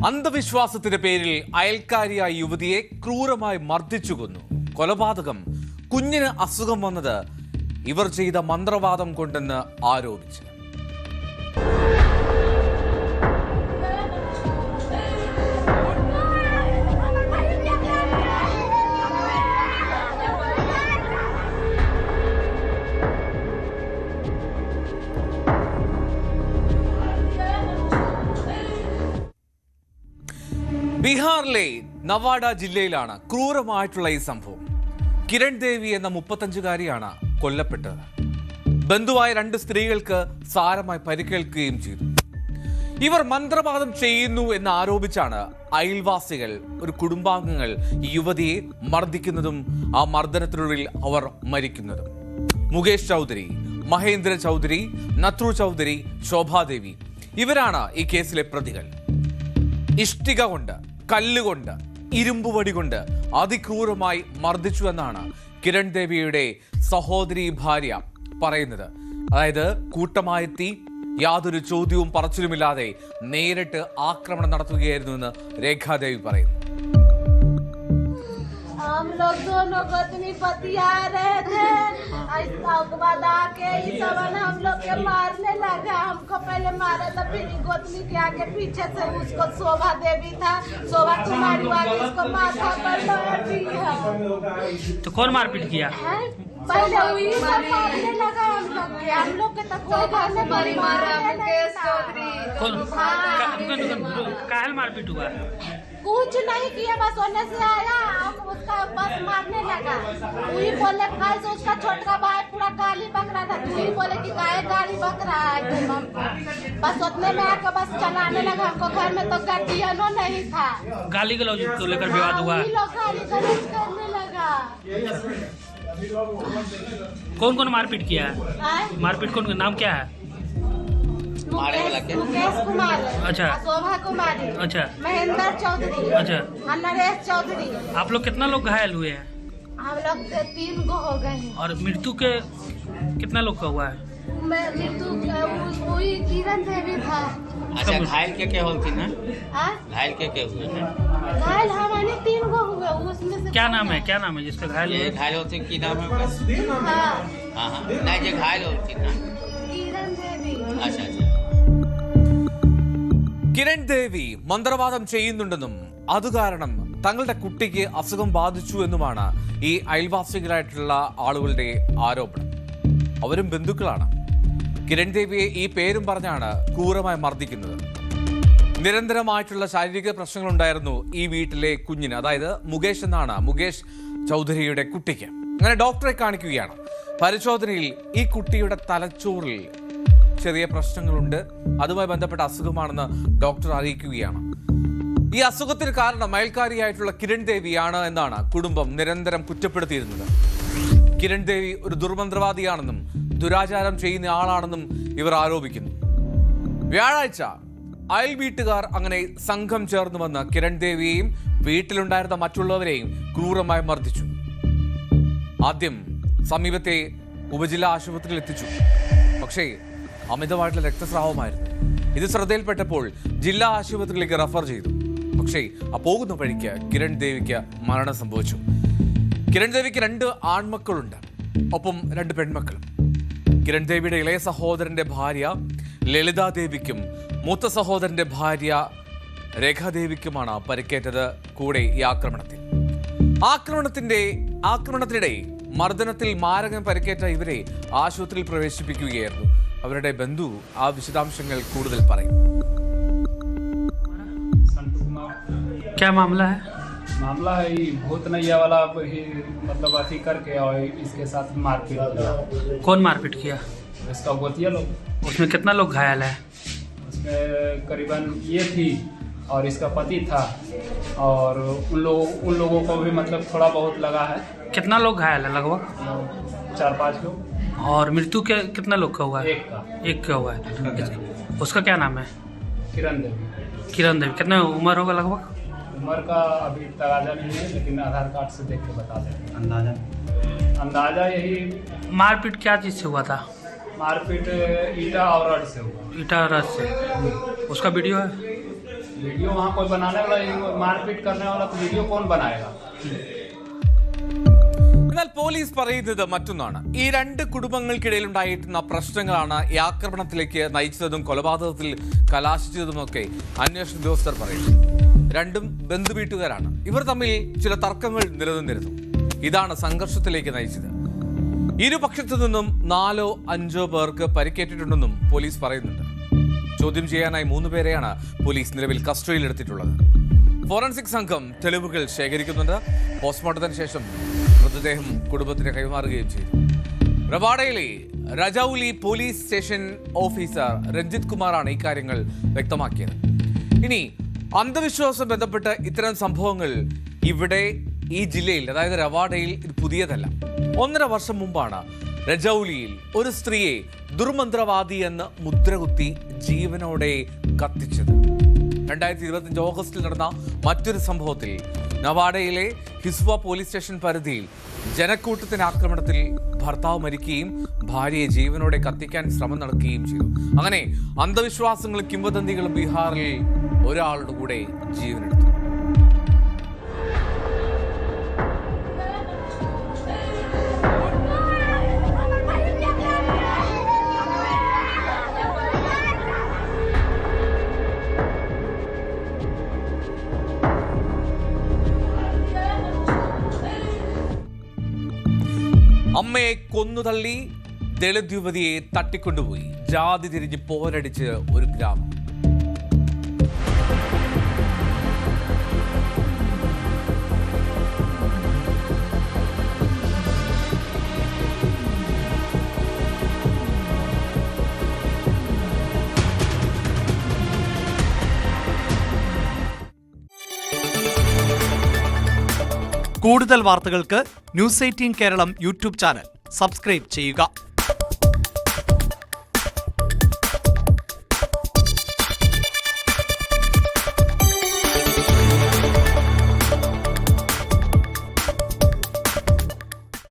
അന്ധവിശ്വാസത്തിന്റെ പേരിൽ അയൽക്കാരിയായ യുവതിയെ ക്രൂരമായി മർദ്ദിച്ചു കൊന്നു. കൊലപാതകം കുഞ്ഞിന് അസുഖം വന്നത് ഇവർ ചെയ്ത മന്ത്രവാദം കൊണ്ടെന്ന് ആരോപിച്ച്. ബീഹാറിലെ നവാഡ ജില്ലയിലാണ് ക്രൂരമായിട്ടുള്ള ഈ സംഭവം. കിരൺ ദേവി എന്ന 35-കാരിയാണ് കൊല്ലപ്പെട്ടത്. ബന്ധുവായ 2 സ്ത്രീകൾക്ക് സാരമായി പരിക്കേൽക്കുകയും ചെയ്തു. ഇവർ മന്ത്രവാദം ചെയ്യുന്നു എന്ന് ആരോപിച്ചാണ് അയൽവാസികൾ, ഒരു കുടുംബാംഗങ്ങൾ ഈ യുവതിയെ മർദ്ദിക്കുന്നതും ആ മർദ്ദനത്തിനുള്ളിൽ അവർ മരിക്കുന്നതും. മുകേഷ് ചൗധരി, മഹേന്ദ്ര ചൗധരി, നത്രു ചൗധരി, ശോഭാദേവി ഇവരാണ് ഈ കേസിലെ പ്രതികൾ. ഇഷ്ടിക കൊണ്ട്, കല്ലുകൊണ്ട്, ഇരുമ്പുവടി കൊണ്ട് അതിക്രൂരമായി മർദ്ദിച്ചു എന്നാണ് കിരൺ ദേവിയുടെ സഹോദരി ഭാര്യ പറയുന്നത്. അതായത് കൂട്ടമായെത്തി യാതൊരു ചോദ്യവും പറച്ചിലുമില്ലാതെ നേരിട്ട് ആക്രമണം നടത്തുകയായിരുന്നു എന്ന് രേഖാദേവി പറയുന്നു. हम लोग दोनों पत्नी पति आ रहे थे, उसके बाद आके सब हम लोग के मारने लगा. हमको पहले मारा था, फिर गोतनी के आगे पीछे से उसको शोभा देवी था, शोभा कुमारी वाली, उसको माथा पर लगी है. तो कौन मारपीट किया? पहले वही सब मारने लगा हम लोग के तक कोई घर में बड़ी मारा. मुकेश चौधरी काहे मारपीट हुआ? कुछ नहीं किया, बस होने से आया उसका बस मारने लगा. वही बोले कल से उसका छोटा भाई पूरा गाली बक रहा था. वही बोले कि गाली बक रहा है हमको. बस उतने में आकर बस चलाने लगा हमको. घर में तो गार्जियनों नहीं था. गाली गलौज को लेकर विवाद हुआ. लोग गाली गलौज करने लगा. कौन कौन मारपीट किया है? मारपीट कौन, नाम क्या है? मुकेश कुमार, अच्छा, शोभा कुमारी, अच्छा, महेंद्र चौधरी, अच्छा, नरेश चौधरी. आप लोग कितना लोग घायल हुए हैं? हम लोग 3 गो हो गए हैं. और मृत्यु के कितना लोग का हुआ है? मृत्यु वही किरण देवी था. अच्छा, घायल के होती ना? घायल के हुए हैं? घायल हमारे 3 गो हुए. उसमें से क्या नाम है जिसका घायल हुए? घायल होती की नाम है उसका? हाँ, नहीं जो घायल होती ना किरण देवी. अच्छा. കിരൺ ദേവി മന്ത്രവാദം ചെയ്യുന്നുണ്ടെന്നും അതുകാരണം തങ്ങളുടെ കുട്ടിക്ക് അസുഖം ബാധിച്ചു എന്നുമാണ് ഈ അയൽവാസികളായിട്ടുള്ള ആളുകളുടെ ആരോപണം. അവരും ബന്ധുക്കളാണ്. കിരൺ ദേവിയെ ഈ പേരും പറഞ്ഞാണ് ക്രൂരമായി മർദ്ദിക്കുന്നത്. നിരന്തരമായിട്ടുള്ള ശാരീരിക പ്രശ്നങ്ങളുണ്ടായിരുന്നു ഈ വീട്ടിലെ കുഞ്ഞിന്, അതായത് മുകേഷ് എന്നാണ് മുകേഷ് ചൗധരിയുടെ കുട്ടിക്ക്. അങ്ങനെ ഡോക്ടറെ കാണിക്കുകയാണ്. പരിശോധനയിൽ ഈ കുട്ടിയുടെ തലച്ചോറിൽ ചെറിയ പ്രശ്നങ്ങളുണ്ട്, അതുമായി ബന്ധപ്പെട്ട അസുഖമാണെന്ന് ഡോക്ടർ അറിയിക്കുകയാണ്. ഈ അസുഖത്തിന് കാരണം അയൽക്കാരിയായിട്ടുള്ള കിരൺ ദേവിയാണ് എന്നാണ് കുടുംബം നിരന്തരം കുറ്റപ്പെടുത്തിയിരുന്നത്. കിരൺ ദേവി ഒരു ദുർമന്ത്രവാദിയാണെന്നും ദുരാചാരം ചെയ്യുന്ന ആളാണെന്നും ഇവർ ആരോപിക്കുന്നു. വ്യാഴാഴ്ച അയൽ വീട്ടുകാർ അങ്ങനെ സംഘം ചേർന്ന് വന്ന് കിരൺ ദേവിയെയും വീട്ടിലുണ്ടായിരുന്ന മറ്റുള്ളവരെയും ക്രൂരമായി മർദ്ദിച്ചു. ആദ്യം സമീപത്തെ ഉപജില്ലാ ആശുപത്രിയിൽ എത്തിച്ചു. പക്ഷേ അമിതമായിട്ടുള്ള രക്തസ്രാവമായിരുന്നു. ഇത് ശ്രദ്ധയിൽപ്പെട്ടപ്പോൾ ജില്ലാ ആശുപത്രിയിലേക്ക് റെഫർ ചെയ്തു. പക്ഷേ പോകുന്ന വഴിക്ക് കിരൺ ദേവിക്ക് മരണം സംഭവിച്ചു. കിരൺ ദേവിക്ക് 2 ആൺമക്കളുണ്ട്, ഒപ്പം 2 പെൺമക്കളും. കിരൺ ദേവിയുടെ ഇളയ സഹോദരന്റെ ഭാര്യ ലളിതാദേവിക്കും മൂത്ത സഹോദരന്റെ ഭാര്യ രേഖാദേവിക്കുമാണ് പരിക്കേറ്റത്. കൂടെ ഈ ആക്രമണത്തിനിടെ മർദ്ദനത്തിൽ മാരകം പരിക്കേറ്റ ഇവരെ ആശുപത്രിയിൽ പ്രവേശിപ്പിക്കുകയായിരുന്നു. അവരുടെ ബന്ധു ആ വിശദാംശങ്ങൾ കൂടുതൽ പറയും. क्या मामला है? मामला है ये भूत नैया वाला ही, मतलब अथी करके और इसके साथ मारपीट किया. कौन मारपीट किया? इसका गोतिया लोग. उसमें कितना लोग घायल है? उसमें करीबन ये थी और इसका पति था, और उन लोगों को भी मतलब थोड़ा बहुत लगा है. कितना लोग घायल है? लगभग 4-5 लोग. और मृत्यु के कितना लोग का हुआ है? एक का हुआ है. उसका क्या नाम है? किरण देवी. कितना उम्र होगा लगभग? उम्र का अभी तराजा नहीं है, लेकिन आधार कार्ड से देख के बता दें. अंदाजा यही. मारपीट क्या चीज़ से हुआ था? मारपीट ईटा और रड से हुआ. ईटा रड से. उसका वीडियो है? वीडियो वहाँ कोई बनाने वाला, मारपीट करने वाला तो वीडियो कौन बनाएगा? എന്നാൽ പോലീസ് പറയുന്നത് മറ്റൊന്നാണ്. ഈ രണ്ട് കുടുംബങ്ങൾക്കിടയിലുണ്ടായിരുന്ന പ്രശ്നങ്ങളാണ് ഈ ആക്രമണത്തിലേക്ക് നയിച്ചതും കൊലപാതകത്തിൽ കലാശിച്ചതുമൊക്കെ അന്വേഷണ ഉദ്യോഗസ്ഥർ പറയുന്നു. രണ്ടും ബന്ധുവീട്ടുകാരാണ്. ഇവർ തമ്മിൽ ചില തർക്കങ്ങൾ നിലനിന്നിരുന്നു. ഇതാണ് സംഘർഷത്തിലേക്ക് നയിച്ചത്. ഇരുപക്ഷത്തു നിന്നും 4-5 പേർക്ക് പരിക്കേറ്റിട്ടുണ്ടെന്നും പോലീസ് പറയുന്നുണ്ട്. ചോദ്യം ചെയ്യാനായി 3 പേരെയാണ് പോലീസ് നിലവിൽ കസ്റ്റഡിയിലെടുത്തിട്ടുള്ളത്. ഫോറൻസിക് സംഘം തെളിവുകൾ ശേഖരിക്കുന്നുണ്ട്. പോസ്റ്റ്മോർട്ടത്തിന് ശേഷം മൃതദേഹം കുടുംബത്തിന് കൈമാറുകയും ചെയ്തു. റവാഡയിലെ രജൌലി പോലീസ് സ്റ്റേഷൻ ഓഫീസർ രഞ്ജിത് കുമാറാണ് ഇക്കാര്യങ്ങൾ വ്യക്തമാക്കിയത്. ഇനി അന്ധവിശ്വാസം ബന്ധപ്പെട്ട് ഇത്തരം സംഭവങ്ങൾ ഇവിടെ ഈ ജില്ലയിൽ, അതായത് റവാഡയിൽ, ഇത് പുതിയതല്ല. 1.5 വർഷം മുമ്പാണ് രജൌലിയിൽ ഒരു സ്ത്രീയെ ദുർമന്ത്രവാദി എന്ന് മുദ്രകുത്തി ജീവനോടെ കത്തിച്ചത്. 2025 ഓഗസ്റ്റിൽ നടന്ന മറ്റൊരു സംഭവത്തിൽ നവാഡയിലെ ഹിസ്വ പോലീസ് സ്റ്റേഷൻ പരിധിയിൽ ജനക്കൂട്ടത്തിന്റെ ആക്രമണത്തിൽ ഭർത്താവ് മരിക്കുകയും ഭാര്യയെ ജീവനോടെ കത്തിക്കാൻ ശ്രമം നടക്കുകയും ചെയ്തു. അങ്ങനെ അന്ധവിശ്വാസങ്ങളും കിംവദന്തികളും ബീഹാറിൽ ഒരാളുടെ കൂടെ ജീവനെടുത്തു. അമ്മയെ കൊന്നുതള്ളി ദളിത് യുവതിയെ തട്ടിക്കൊണ്ടുപോയി. ജാതി തിരിഞ്ഞ് പോരടിച്ച് ഒരു ഗ്രാമം. കൂടുതൽ വാർത്തകൾക്ക് news 18 Keralam YouTube channel subscribe ചെയ്യുക.